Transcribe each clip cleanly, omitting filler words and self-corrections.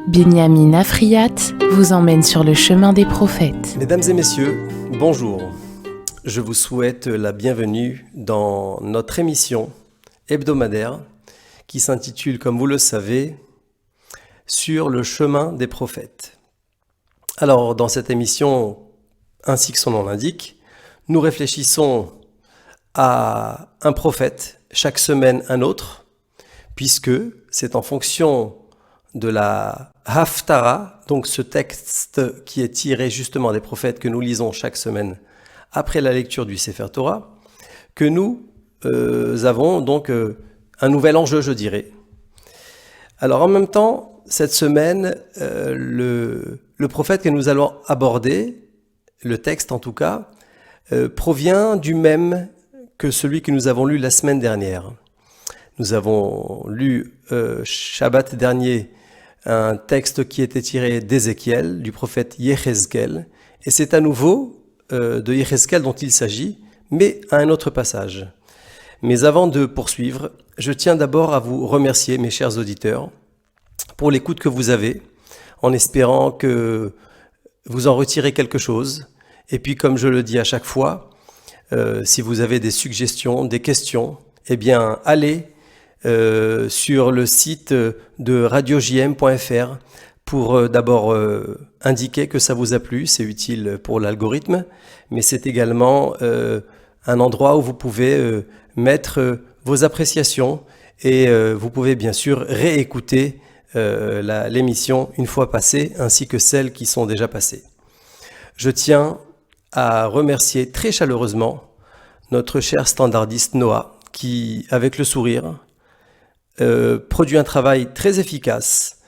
Binyamin Afriyat vous emmène sur le chemin des prophètes. Mesdames et messieurs, bonjour. Je vous souhaite la bienvenue dans notre émission hebdomadaire qui s'intitule, comme vous le savez, Sur le chemin des prophètes. Alors, dans cette émission, ainsi que son nom l'indique, nous réfléchissons à un prophète, chaque semaine un autre, puisque c'est en fonction de la Haftara, donc ce texte qui est tiré justement des prophètes que nous lisons chaque semaine après la lecture du Sefer Torah, que nous avons donc un nouvel enjeu, je dirais. Alors en même temps, cette semaine, le prophète que nous allons aborder, le texte en tout cas, provient du même que celui que nous avons lu la semaine dernière. Nous avons lu Shabbat dernier un texte qui était tiré d'Ézéchiel, du prophète Yechezkel, et c'est à nouveau de Yechezkel dont il s'agit, mais à un autre passage. Mais avant de poursuivre, je tiens d'abord à vous remercier, mes chers auditeurs, pour l'écoute que vous avez, en espérant que vous en retirez quelque chose. Et puis, comme je le dis à chaque fois, si vous avez des suggestions, des questions, eh bien, allez sur le site de radiojm.fr pour d'abord indiquer que ça vous a plu, c'est utile pour l'algorithme, mais c'est également un endroit où vous pouvez mettre vos appréciations et vous pouvez bien sûr réécouter l'émission une fois passée, ainsi que celles qui sont déjà passées. Je tiens à remercier très chaleureusement notre cher standardiste Noah, qui, avec le sourire, produit un travail très efficace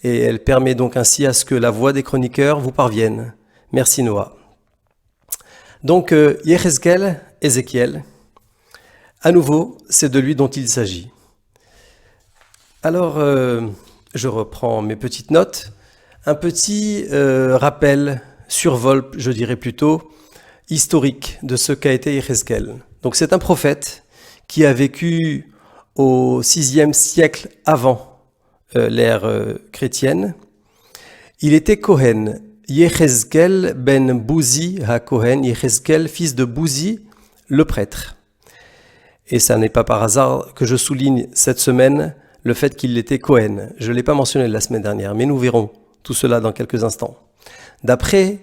et elle permet donc ainsi à ce que la voix des chroniqueurs vous parvienne. Merci Noah. Donc Yechezkel, Ézéchiel, à nouveau, c'est de lui dont il s'agit. Alors, je reprends mes petites notes. Un petit rappel, survol, je dirais plutôt, historique de ce qu'a été Yechezkel. Donc c'est un prophète qui a vécu au VIe siècle avant l'ère chrétienne. Il était Kohen, Yechezkel ben Bouzi ha-Kohen, Yechezkel, fils de Bouzi, le prêtre. Et ça n'est pas par hasard que je souligne cette semaine le fait qu'il était Kohen. Je ne l'ai pas mentionné la semaine dernière, mais nous verrons tout cela dans quelques instants. D'après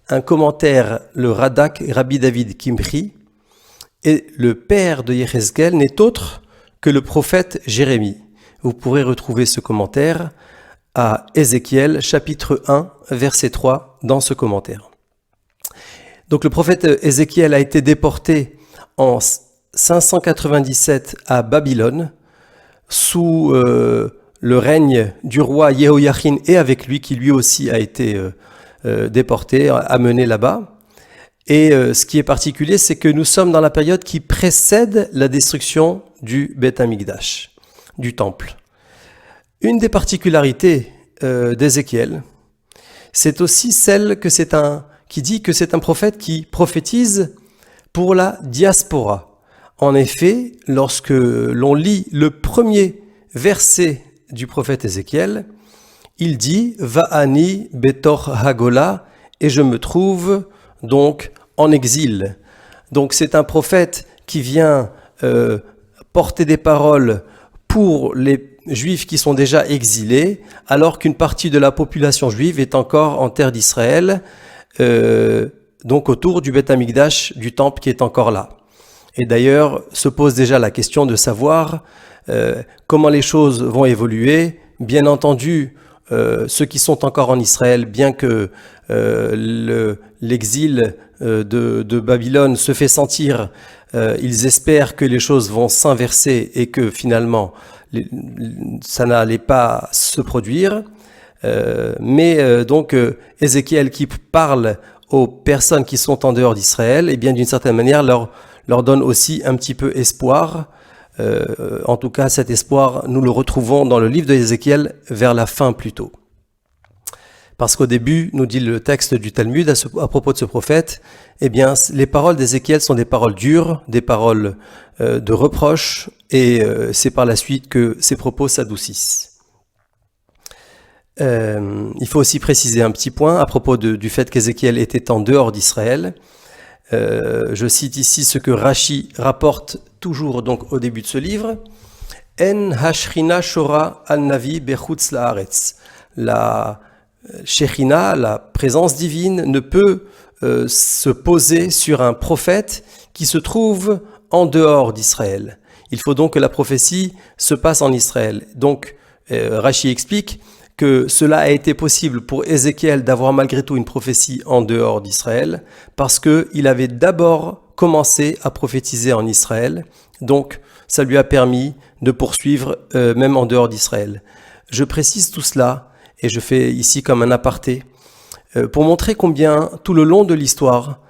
un commentaire, le Radak Rabbi David Kimri, et le père de Yechezkel n'est autre que le prophète Jérémie. Vous pourrez retrouver ce commentaire à Ézéchiel, chapitre 1, verset 3, dans ce commentaire. Donc le prophète Ézéchiel a été déporté en 597 à Babylone, sous le règne du roi Yehoiachin, et avec lui, qui lui aussi a été déporté, amené là-bas. Et ce qui est particulier, c'est que nous sommes dans la période qui précède la destruction du Beth Amikdash, du temple. Une des particularités d'Ézéchiel, c'est aussi celle que qui dit que c'est un prophète qui prophétise pour la diaspora. En effet, lorsque l'on lit le premier verset du prophète Ézéchiel, il dit « Va'ani betor hagola » et je me trouve donc en exil. Donc c'est un prophète qui vient porter des paroles pour les Juifs qui sont déjà exilés, alors qu'une partie de la population juive est encore en terre d'Israël, donc autour du Beth Amikdash, du temple qui est encore là. Et d'ailleurs, se pose déjà la question de savoir comment les choses vont évoluer. Bien entendu, ceux qui sont encore en Israël, bien que l'exil de Babylone se fait sentir, ils espèrent que les choses vont s'inverser et que finalement ça n'allait pas se produire. Mais donc Ézéchiel qui parle aux personnes qui sont en dehors d'Israël, et bien d'une certaine manière leur donne aussi un petit peu espoir. En tout cas, cet espoir, nous le retrouvons dans le livre d'Ézéchiel vers la fin plutôt. Parce qu'au début, nous dit le texte du Talmud à propos de ce prophète, eh bien, les paroles d'Ézéchiel sont des paroles dures, des paroles de reproche, et c'est par la suite que ses propos s'adoucissent. Il faut aussi préciser un petit point à propos du fait qu'Ézéchiel était en dehors d'Israël. Je cite ici ce que Rashi rapporte toujours donc au début de ce livre. En hashrina shora al navi bechutz laaretz. La Shekhinah, la présence divine, ne peut se poser sur un prophète qui se trouve en dehors d'Israël. Il faut donc que la prophétie se passe en Israël. Donc, Rashi explique que cela a été possible pour Ézéchiel d'avoir malgré tout une prophétie en dehors d'Israël, parce qu'il avait d'abord commencé à prophétiser en Israël, donc ça lui a permis de poursuivre même en dehors d'Israël. Je précise tout cela, et je fais ici comme un aparté, pour montrer combien tout le long de l'histoire,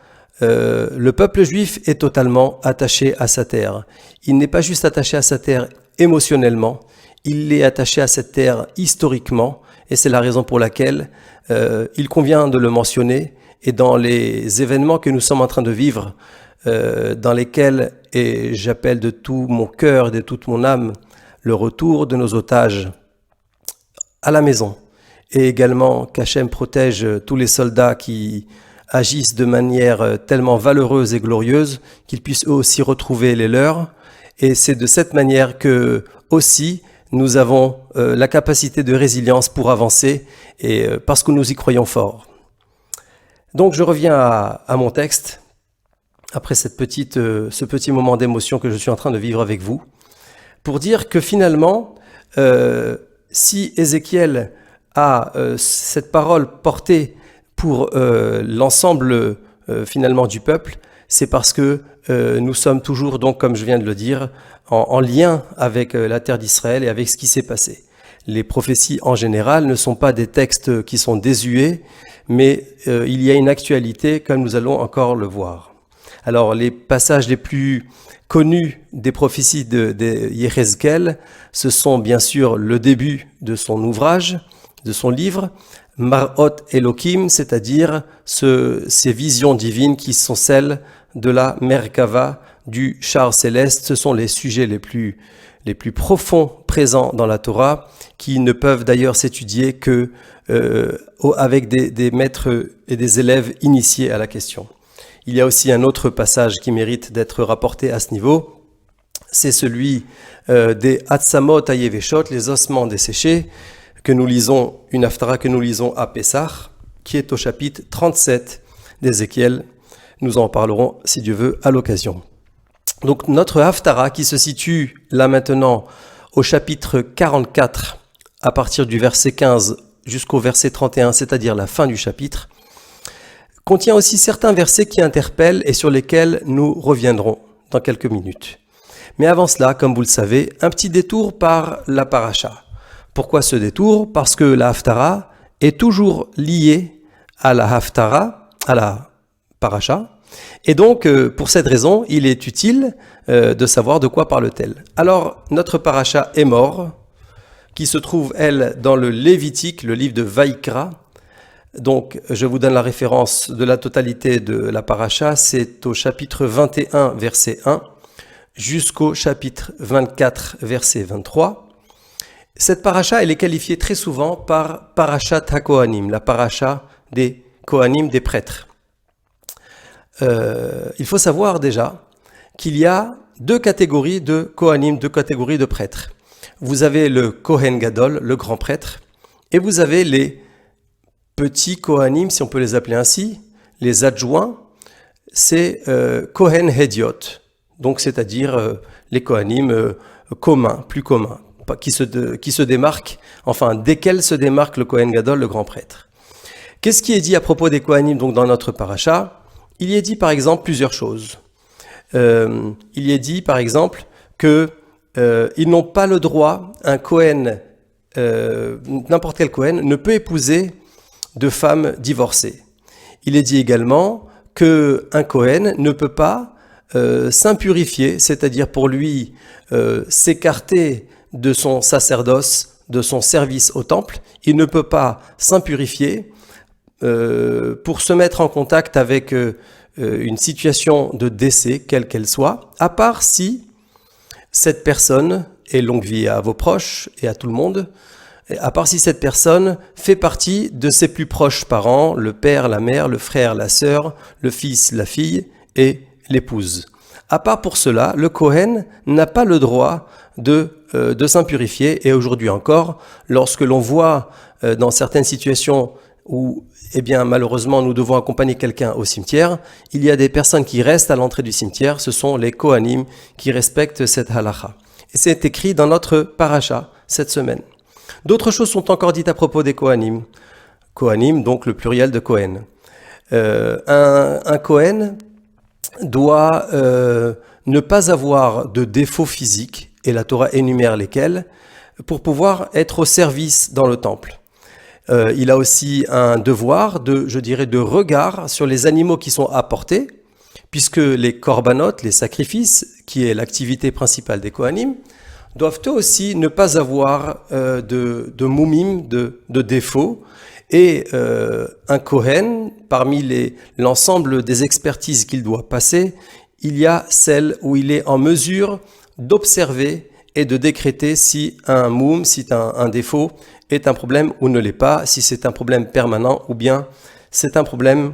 le peuple juif est totalement attaché à sa terre. Il n'est pas juste attaché à sa terre émotionnellement, il est attaché à cette terre historiquement, et c'est la raison pour laquelle il convient de le mentionner, et dans les événements que nous sommes en train de vivre, dans lesquels, et j'appelle de tout mon cœur, de toute mon âme, le retour de nos otages à la maison, et également qu'Hachem protège tous les soldats qui agissent de manière tellement valeureuse et glorieuse qu'ils puissent eux aussi retrouver les leurs. Et c'est de cette manière que aussi nous avons la capacité de résilience pour avancer, et parce que nous y croyons fort. Donc je reviens à mon texte, après ce petit moment d'émotion que je suis en train de vivre avec vous, pour dire que finalement, si Ézéchiel a cette parole portée pour l'ensemble finalement du peuple, c'est parce que nous sommes toujours, donc comme je viens de le dire, en lien avec la terre d'Israël et avec ce qui s'est passé. Les prophéties en général ne sont pas des textes qui sont désuets, mais il y a une actualité comme nous allons encore le voir. Alors les passages les plus connus des prophéties de Yéhézkel, ce sont bien sûr le début de son ouvrage, de son livre, Marot Elohim, c'est-à-dire ces visions divines qui sont celles de la Merkava, du char céleste. Ce sont les sujets les plus profonds présents dans la Torah, qui ne peuvent d'ailleurs s'étudier que avec des maîtres et des élèves initiés à la question. Il y a aussi un autre passage qui mérite d'être rapporté à ce niveau, c'est celui des Hatzamot Hayeveshot, les ossements desséchés, que nous lisons, une haftara que nous lisons à Pessah, qui est au chapitre 37 d'Ézéchiel. Nous en parlerons, si Dieu veut, à l'occasion. Donc notre haftara, qui se situe là maintenant au chapitre 44, à partir du verset 15 jusqu'au verset 31, c'est-à-dire la fin du chapitre, contient aussi certains versets qui interpellent et sur lesquels nous reviendrons dans quelques minutes. Mais avant cela, comme vous le savez, un petit détour par la paracha. Pourquoi ce détour ? Parce que la haftara est toujours liée à la haftara, à la paracha. Et donc, pour cette raison, il est utile de savoir de quoi parle-t-elle. Alors, notre paracha Émor, qui se trouve, elle, dans le Lévitique, le livre de Vaïkra. Donc, je vous donne la référence de la totalité de la paracha. C'est au chapitre 21, verset 1, jusqu'au chapitre 24, verset 23. Cette paracha, elle est qualifiée très souvent par Parashat HaKohanim, la paracha des Kohanim, des prêtres. Il faut savoir déjà qu'il y a deux catégories de Kohanim, deux catégories de prêtres. Vous avez le Kohen Gadol, le grand prêtre, et vous avez les petits Kohanim, si on peut les appeler ainsi, les adjoints, c'est Kohen Hediot, donc c'est-à-dire les Kohanim communs, plus communs, qui se démarquent, enfin desquels se démarque le Kohen Gadol, le grand prêtre. Qu'est-ce qui est dit à propos des Kohanim donc dans notre paracha ? Il y est dit par exemple plusieurs choses. Il y est dit par exemple que ils n'ont pas le droit, un Kohen, n'importe quel Kohen, ne peut épouser de femmes divorcées. Il est dit également qu'un Kohen ne peut pas s'impurifier, c'est-à-dire pour lui s'écarter de son sacerdoce, de son service au temple. Il ne peut pas s'impurifier pour se mettre en contact avec une situation de décès, quelle qu'elle soit, à part si cette personne, et longue vie à vos proches et à tout le monde, à part si cette personne fait partie de ses plus proches parents, le père, la mère, le frère, la sœur, le fils, la fille et l'épouse. À part pour cela, le Kohen n'a pas le droit de s'impurifier. Et aujourd'hui encore, lorsque l'on voit dans certaines situations où, malheureusement, nous devons accompagner quelqu'un au cimetière, il y a des personnes qui restent à l'entrée du cimetière, ce sont les Kohanim qui respectent cette halakha. Et c'est écrit dans notre paracha cette semaine. D'autres choses sont encore dites à propos des Kohanim. Kohanim, donc le pluriel de Kohen. Un Kohen doit ne pas avoir de défauts physiques, et la Torah énumère lesquels, pour pouvoir être au service dans le temple. Il a aussi un devoir de regard sur les animaux qui sont apportés, puisque les korbanot, les sacrifices, qui est l'activité principale des Kohanim, doivent eux aussi ne pas avoir de moumim, de défauts. Et un Kohen, parmi l'ensemble des expertises qu'il doit passer, il y a celle où il est en mesure d'observer et de décréter si un moum, si un défaut est un problème ou ne l'est pas, si c'est un problème permanent ou bien c'est un problème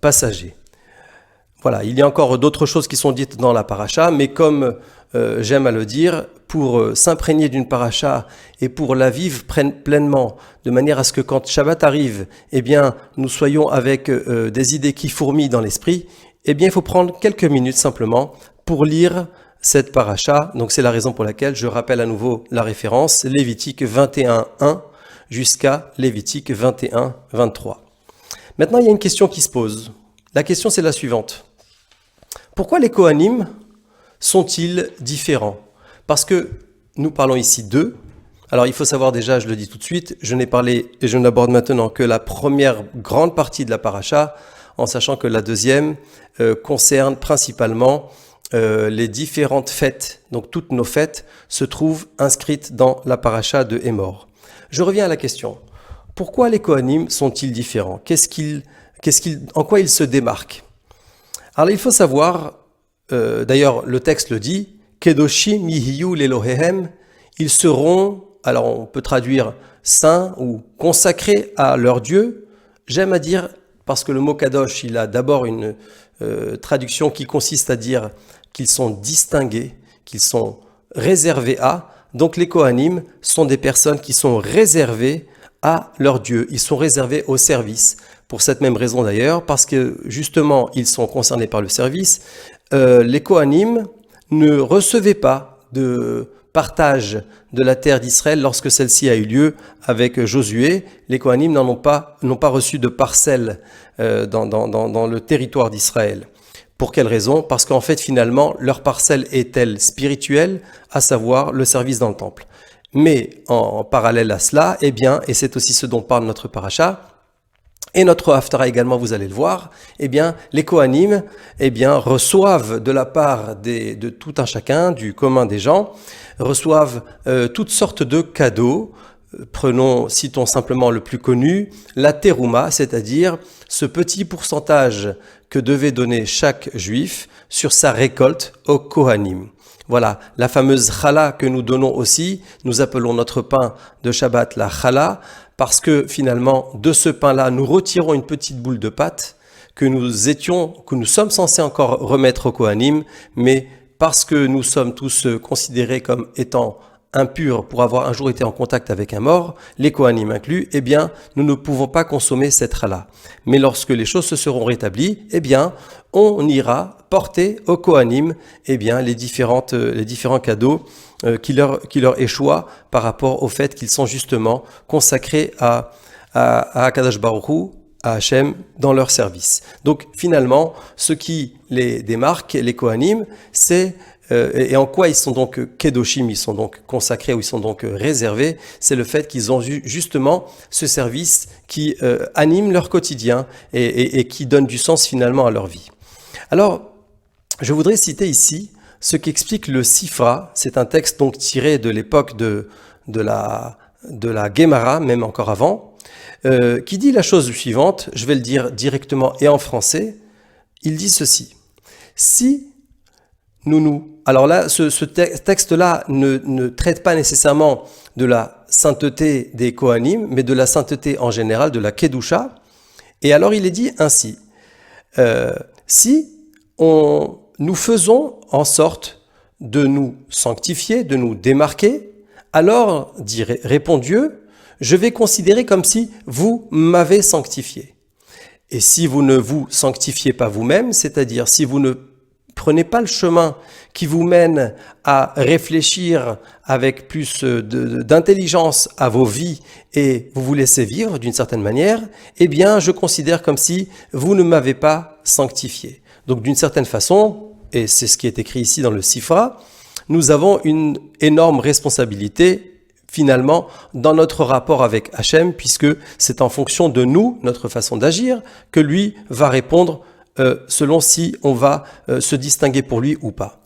passager. Voilà, il y a encore d'autres choses qui sont dites dans la paracha, mais comme j'aime à le dire, pour s'imprégner d'une paracha et pour la vivre pleinement, de manière à ce que quand Shabbat arrive, nous soyons avec des idées qui fourmillent dans l'esprit, il faut prendre quelques minutes simplement pour lire cette paracha. Donc c'est la raison pour laquelle je rappelle à nouveau la référence, Lévitique 21.1 jusqu'à Lévitique 21.23. Maintenant, il y a une question qui se pose. La question, c'est la suivante. Pourquoi les Kohanim sont-ils différents? Parce que nous parlons ici d'eux. Alors il faut savoir déjà, je le dis tout de suite, je n'ai parlé et je n'aborde maintenant que la première grande partie de la paracha, en sachant que la deuxième concerne principalement les différentes fêtes. Donc toutes nos fêtes se trouvent inscrites dans la paracha de Hémor. Je reviens à la question. Pourquoi les Kohanim sont-ils différents? En quoi ils se démarquent? Alors il faut savoir, d'ailleurs le texte le dit, Kedoshim yihiyu lelohehem, ils seront, alors on peut traduire saints ou consacrés à leur Dieu. J'aime à dire, parce que le mot Kadosh, il a d'abord une traduction qui consiste à dire qu'ils sont distingués, qu'ils sont réservés à. Donc les Kohanim sont des personnes qui sont réservées à leur Dieu, ils sont réservés au service. Pour cette même raison d'ailleurs, parce que justement ils sont concernés par le service, les Kohanim ne recevaient pas de partage de la terre d'Israël lorsque celle-ci a eu lieu avec Josué. Les Kohanim n'ont pas reçu de parcelle dans le territoire d'Israël. Pour quelle raison? Parce qu'en fait finalement leur parcelle est-elle spirituelle, à savoir le service dans le temple. Mais en parallèle à cela, et c'est aussi ce dont parle notre paracha, et notre Haftara également, vous allez le voir, les Kohanim, reçoivent de la part de tout un chacun, du commun des gens, reçoivent toutes sortes de cadeaux. Citons simplement le plus connu, la terouma, c'est-à-dire ce petit pourcentage que devait donner chaque juif sur sa récolte au Kohanim. Voilà, la fameuse challah que nous donnons aussi, nous appelons notre pain de Shabbat la challah, parce que finalement, de ce pain-là, nous retirons une petite boule de pâte que nous sommes censés encore remettre au Kohanim, mais parce que nous sommes tous considérés comme étant impurs pour avoir un jour été en contact avec un mort, les Kohanim inclus, nous ne pouvons pas consommer cette challah. Mais lorsque les choses se seront rétablies, on ira porter aux Kohanim, les différents cadeaux qui leur échoient par rapport au fait qu'ils sont justement consacrés à Akadosh Baruch Hu, à Hachem, dans leur service. Donc finalement, ce qui les démarque, les Kohanim, c'est et en quoi ils sont donc kedoshim, ils sont donc consacrés ou ils sont donc réservés, c'est le fait qu'ils ont justement ce service qui anime leur quotidien et qui donne du sens finalement à leur vie. Alors, je voudrais citer ici ce qu'explique le Sifra. C'est un texte donc tiré de l'époque de la Gemara, même encore avant, qui dit la chose suivante. Je vais le dire directement et en français. Il dit ceci. Alors là, ce texte-là ne traite pas nécessairement de la sainteté des Kohanim, mais de la sainteté en général, de la Kedusha. Et alors il est dit ainsi, si nous faisons en sorte de nous sanctifier, de nous démarquer, alors, répond Dieu, je vais considérer comme si vous m'avez sanctifié. Et si vous ne vous sanctifiez pas vous-même, c'est-à-dire si vous ne prenez pas le chemin qui vous mène à réfléchir avec plus d'intelligence à vos vies et vous vous laissez vivre d'une certaine manière, eh bien, je considère comme si vous ne m'avez pas sanctifié. Donc, d'une certaine façon, et c'est ce qui est écrit ici dans le Sifra, nous avons une énorme responsabilité, finalement, dans notre rapport avec Hachem, puisque c'est en fonction de nous, notre façon d'agir, que lui va répondre selon si on va se distinguer pour lui ou pas.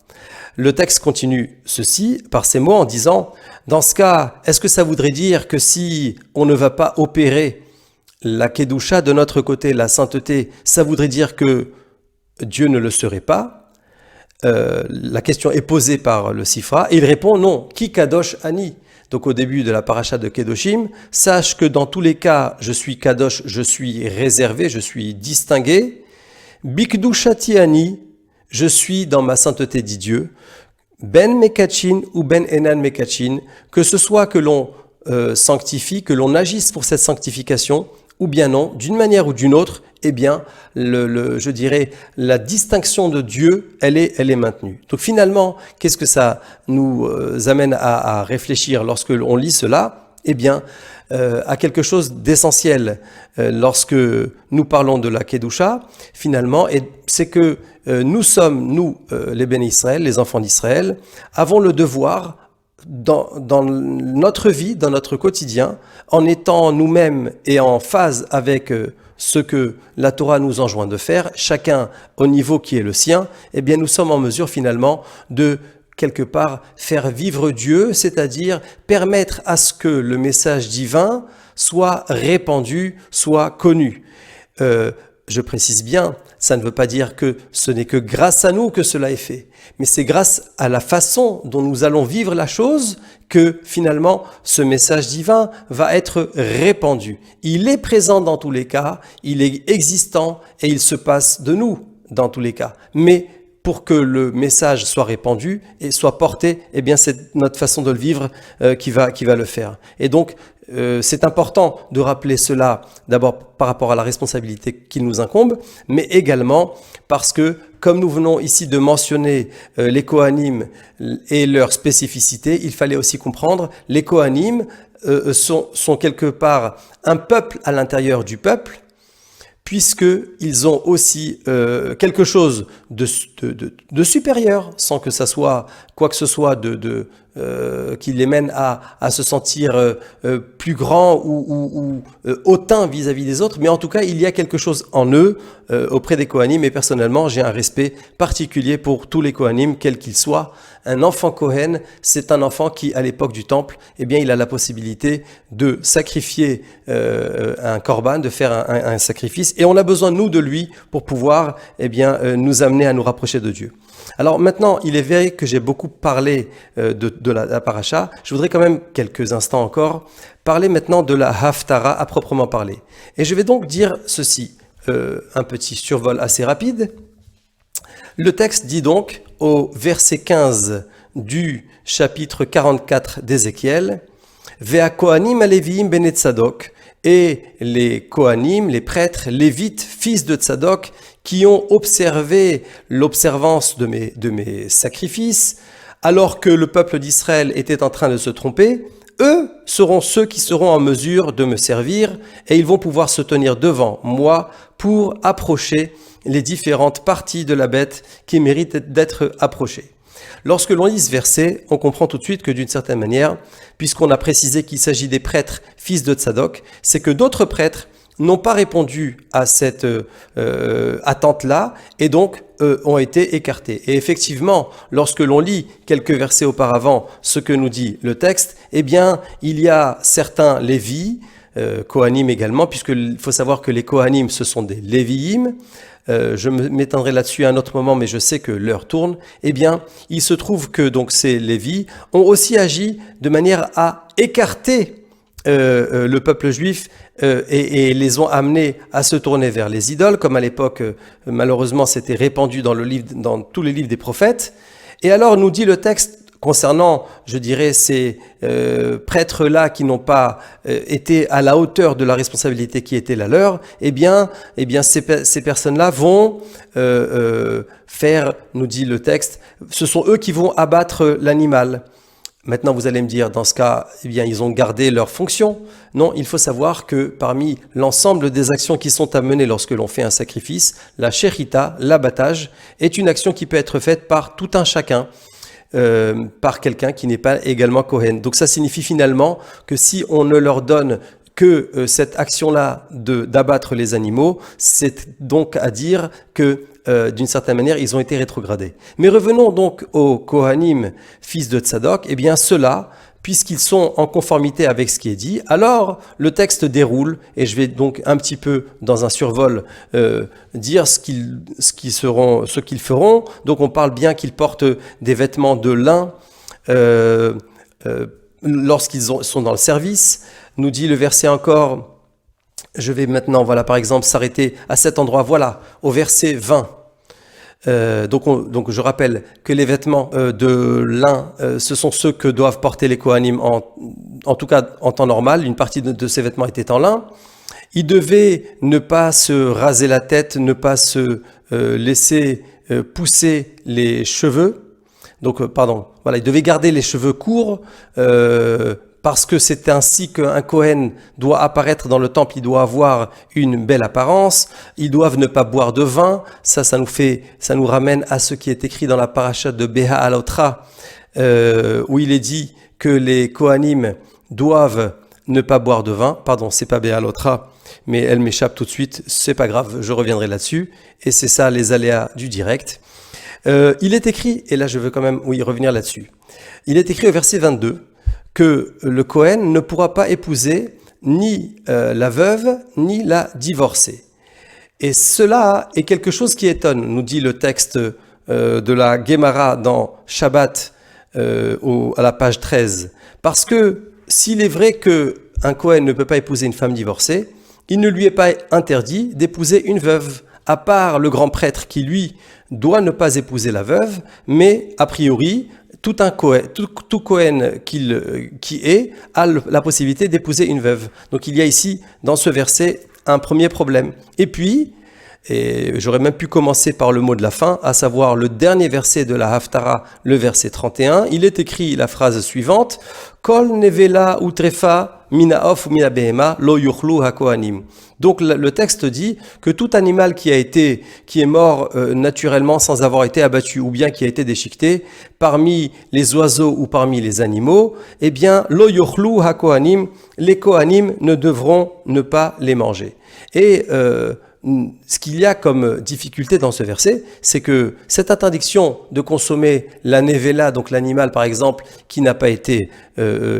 Le texte continue ceci par ces mots en disant, dans ce cas, est-ce que ça voudrait dire que si on ne va pas opérer la Kedusha de notre côté, la sainteté, ça voudrait dire que Dieu ne le serait pas? La question est posée par le Sifra et il répond non, Ki Kadosh Ani. Donc au début de la paracha de Kedoshim, sache que dans tous les cas, je suis Kadosh, je suis réservé, je suis distingué. Bikdushati Ani, je suis dans ma sainteté, dit Dieu. Ben Mekachin ou Ben Enan Mekachin, que ce soit que l'on sanctifie, que l'on agisse pour cette sanctification, ou bien non, d'une manière ou d'une autre, eh bien, je dirais, la distinction de Dieu, elle est maintenue. Donc finalement, qu'est-ce que ça nous amène à réfléchir lorsque l'on lit cela? Eh bien, à quelque chose d'essentiel lorsque nous parlons de la Kedusha, finalement, et c'est que nous sommes, les Béné Israël, les enfants d'Israël, avons le devoir dans notre vie, dans notre quotidien, en étant nous-mêmes et en phase avec ce que la Torah nous enjoint de faire, chacun au niveau qui est le sien, eh bien nous sommes en mesure finalement de quelque part faire vivre Dieu, c'est-à-dire permettre à ce que le message divin soit répandu, soit connu. Je précise bien, ça ne veut pas dire que ce n'est que grâce à nous que cela est fait, mais c'est grâce à la façon dont nous allons vivre la chose que finalement ce message divin va être répandu. Il est présent dans tous les cas, il est existant et il se passe de nous dans tous les cas. Mais pour que le message soit répandu et soit porté, eh bien c'est notre façon de le vivre qui va le faire. Et donc c'est important de rappeler cela d'abord par rapport à la responsabilité qui nous incombe, mais également parce que, comme nous venons ici de mentionner les Kohanim et leur spécificité, il fallait aussi comprendre les Kohanim sont quelque part un peuple à l'intérieur du peuple, puisqu'ils ont aussi quelque chose de supérieur, sans que ça soit quoi que ce soit qui les mène à se sentir plus grands ou hautains vis-à-vis des autres, mais en tout cas, il y a quelque chose en eux auprès des Kohanim, et personnellement, j'ai un respect particulier pour tous les Kohanim, quels qu'ils soient. Un enfant Kohen, c'est un enfant qui, à l'époque du temple, eh bien, il a la possibilité de sacrifier un korban, de faire un sacrifice, et on a besoin, nous, de lui, pour pouvoir, eh bien, nous amener à nous rapprocher de Dieu. Alors maintenant, il est vrai que j'ai beaucoup parlé de la paracha. Je voudrais quand même, quelques instants encore, parler maintenant de la Haftara à proprement parler. Et je vais donc dire ceci, un petit survol assez rapide. Le texte dit donc, au verset 15 du chapitre 44 d'Ézéchiel, « Vea Kohanim aleviim bene Tzadok » et les Kohanim, les prêtres, lévites, fils de Tzadok, qui ont observé l'observance de mes sacrifices, alors que le peuple d'Israël était en train de se tromper, eux seront ceux qui seront en mesure de me servir et ils vont pouvoir se tenir devant moi pour approcher les différentes parties de la bête qui méritent d'être approchées. Lorsque l'on lit ce verset, on comprend tout de suite que d'une certaine manière, puisqu'on a précisé qu'il s'agit des prêtres fils de Tzadok, c'est que d'autres prêtres n'ont pas répondu à cette attente-là et donc ont été écartés. Et effectivement, lorsque l'on lit quelques versets auparavant ce que nous dit le texte, eh bien, il y a certains Lévis, Kohanim également, puisqu'il faut savoir que les Kohanim, ce sont des Léviim. Je m'étendrai là-dessus à un autre moment, mais je sais que l'heure tourne. Eh bien, il se trouve que donc ces Lévis ont aussi agi de manière à écarter le peuple juif et les ont amenés à se tourner vers les idoles, comme à l'époque, malheureusement, c'était répandu dans tous les livres des prophètes. Et alors, nous dit le texte, concernant, je dirais, ces prêtres-là qui n'ont pas été à la hauteur de la responsabilité qui était la leur, eh bien ces personnes-là vont faire, nous dit le texte, ce sont eux qui vont abattre l'animal. Maintenant, vous allez me dire, dans ce cas, eh bien, ils ont gardé leur fonction. Non, il faut savoir que parmi l'ensemble des actions qui sont à mener lorsque l'on fait un sacrifice, la shechita, l'abattage, est une action qui peut être faite par tout un chacun. Par quelqu'un qui n'est pas également Kohen. Donc ça signifie finalement que si on ne leur donne que cette action-là d'abattre les animaux, c'est donc à dire que d'une certaine manière, ils ont été rétrogradés. Mais revenons donc aux Kohanim, fils de Tzadok. Eh bien ceux-là, puisqu'ils sont en conformité avec ce qui est dit, alors le texte déroule, et je vais donc un petit peu dans un survol dire ce qu'ils feront. Donc on parle bien qu'ils portent des vêtements de lin lorsqu'ils sont dans le service. Nous dit le verset encore, je vais maintenant, voilà, par exemple, s'arrêter à cet endroit, voilà, au verset 20. Donc je rappelle que les vêtements de lin, ce sont ceux que doivent porter les Kohanim en tout cas en temps normal. Une partie de ces vêtements était en lin. Ils devaient ne pas se raser la tête, ne pas se laisser pousser les cheveux. Donc voilà, ils devaient garder les cheveux courts parce que c'est ainsi qu'un Kohen doit apparaître dans le temple, il doit avoir une belle apparence, ils doivent ne pas boire de vin, ça nous ramène à ce qui est écrit dans la paracha de Beha Alotra, où il est dit que les Kohanim doivent ne pas boire de vin, pardon, c'est pas Beha Alotra, mais elle m'échappe tout de suite, c'est pas grave, je reviendrai là-dessus, et c'est ça les aléas du direct. Il est écrit, et là je veux quand même revenir là-dessus, il est écrit au verset 22, que le Kohen ne pourra pas épouser ni la veuve, ni la divorcée. Et cela est quelque chose qui étonne, nous dit le texte de la Gemara dans Shabbat, à la page 13. Parce que s'il est vrai qu'un Kohen ne peut pas épouser une femme divorcée, il ne lui est pas interdit d'épouser une veuve, à part le grand prêtre qui, lui, doit ne pas épouser la veuve, mais a priori, tout Kohen qui est a la possibilité d'épouser une veuve. Donc il y a ici, dans ce verset, un premier problème. Et puis, j'aurais même pu commencer par le mot de la fin, à savoir le dernier verset de la Haftara, le verset 31. Il est écrit la phrase suivante, Kol nevela utrefa minaof ou mina behema lo yuchlu hakohanim. Donc le texte dit que tout animal qui est mort naturellement sans avoir été abattu ou bien qui a été déchiqueté parmi les oiseaux ou parmi les animaux, eh bien lo yuchlu hakohanim, les kohanim ne devront ne pas les manger. Et ce qu'il y a comme difficulté dans ce verset, c'est que cette interdiction de consommer la nevela, donc l'animal par exemple, qui n'a pas été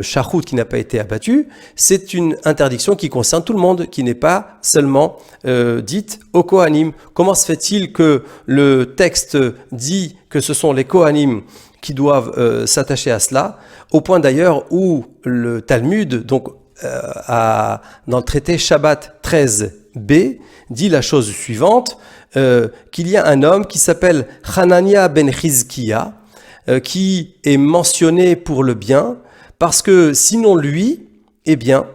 shachout, qui n'a pas été abattu, c'est une interdiction qui concerne tout le monde, qui n'est pas seulement dite aux Kohanim. Comment se fait-il que le texte dit que ce sont les Kohanim qui doivent s'attacher à cela, au point d'ailleurs où le Talmud, donc dans le traité Shabbat 13b, dit la chose suivante, qu'il y a un homme qui s'appelle Hanania ben Chizkiya, qui est mentionné pour le bien, parce que sinon lui, eh bien,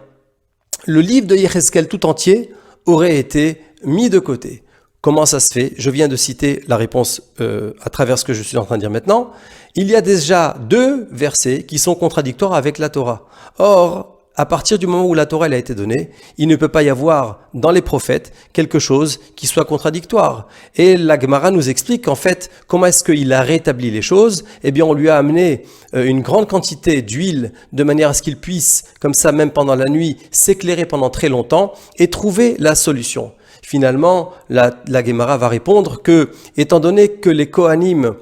le livre de Yechezkel tout entier aurait été mis de côté. Comment ça se fait? Je viens de citer la réponse à travers ce que je suis en train de dire maintenant. Il y a déjà 2 versets qui sont contradictoires avec la Torah. Or, à partir du moment où la Torah elle a été donnée, il ne peut pas y avoir dans les prophètes quelque chose qui soit contradictoire. Et la Gemara nous explique qu'en fait, comment est-ce qu'il a rétabli les choses? Eh bien, on lui a amené une grande quantité d'huile de manière à ce qu'il puisse, comme ça même pendant la nuit, s'éclairer pendant très longtemps et trouver la solution. Finalement, la Gemara va répondre que, étant donné que les Kohanim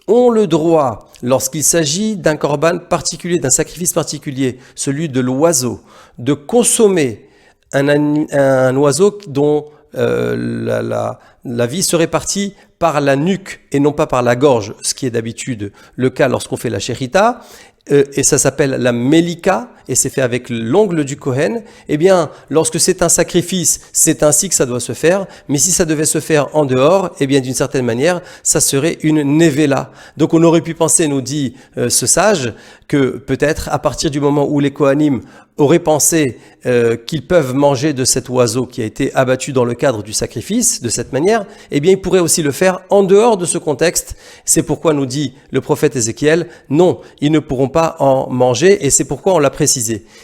ont le droit, lorsqu'il s'agit d'un korban particulier, d'un sacrifice particulier, celui de l'oiseau, de consommer un oiseau dont la vie serait partie par la nuque et non pas par la gorge, ce qui est d'habitude le cas lorsqu'on fait la shechita. et ça s'appelle la Melika, et c'est fait avec l'ongle du Kohen, eh bien, lorsque c'est un sacrifice, c'est ainsi que ça doit se faire, mais si ça devait se faire en dehors, eh bien, d'une certaine manière, ça serait une Nevela. Donc, on aurait pu penser, nous dit ce sage, que peut-être, à partir du moment où les Kohanim auraient pensé qu'ils peuvent manger de cet oiseau qui a été abattu dans le cadre du sacrifice, de cette manière, eh bien, ils pourraient aussi le faire en dehors de ce contexte. C'est pourquoi nous dit le prophète Ézéchiel, non, ils ne pourront pas en manger, et c'est pourquoi on l'a précisé.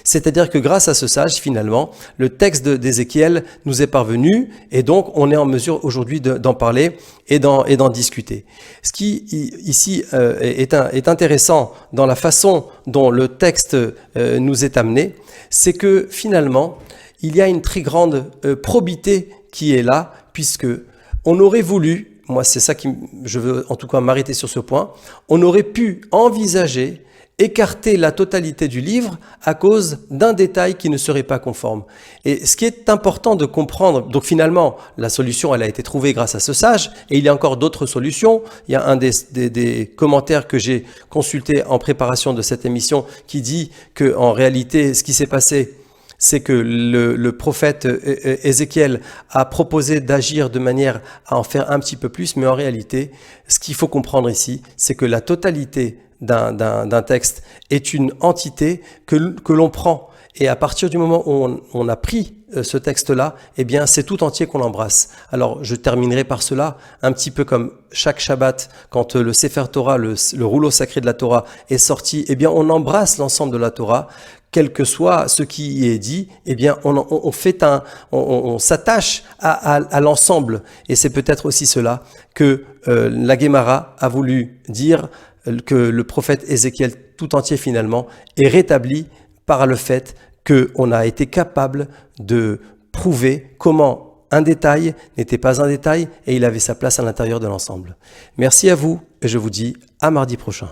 C'est-à-dire que grâce à ce sage, finalement, le texte d'Ézéchiel nous est parvenu, et donc on est en mesure aujourd'hui d'en parler et d'en discuter. Ce qui ici est intéressant dans la façon dont le texte nous est amené, c'est que finalement, il y a une très grande probité qui est là, puisque on aurait voulu, moi c'est ça je veux en tout cas m'arrêter sur ce point, on aurait pu envisager écarter la totalité du livre à cause d'un détail qui ne serait pas conforme. Et ce qui est important de comprendre, donc finalement, la solution, elle a été trouvée grâce à ce sage, et il y a encore d'autres solutions. Il y a un des commentaires que j'ai consulté en préparation de cette émission qui dit que en réalité, ce qui s'est passé, c'est que le prophète Ézéchiel a proposé d'agir de manière à en faire un petit peu plus, mais en réalité, ce qu'il faut comprendre ici, c'est que la totalité d'un texte est une entité que l'on prend. Et à partir du moment où on a pris ce texte-là, eh bien, c'est tout entier qu'on l'embrasse. Alors, je terminerai par cela, un petit peu comme chaque Shabbat, quand le Sefer Torah, le rouleau sacré de la Torah est sorti, eh bien, on embrasse l'ensemble de la Torah, quel que soit ce qui y est dit, eh bien, on s'attache à l'ensemble. Et c'est peut-être aussi cela que la Guémara a voulu dire, que le prophète Ézéchiel tout entier finalement est rétabli par le fait qu'on a été capable de prouver comment un détail n'était pas un détail et il avait sa place à l'intérieur de l'ensemble. Merci à vous et je vous dis à mardi prochain.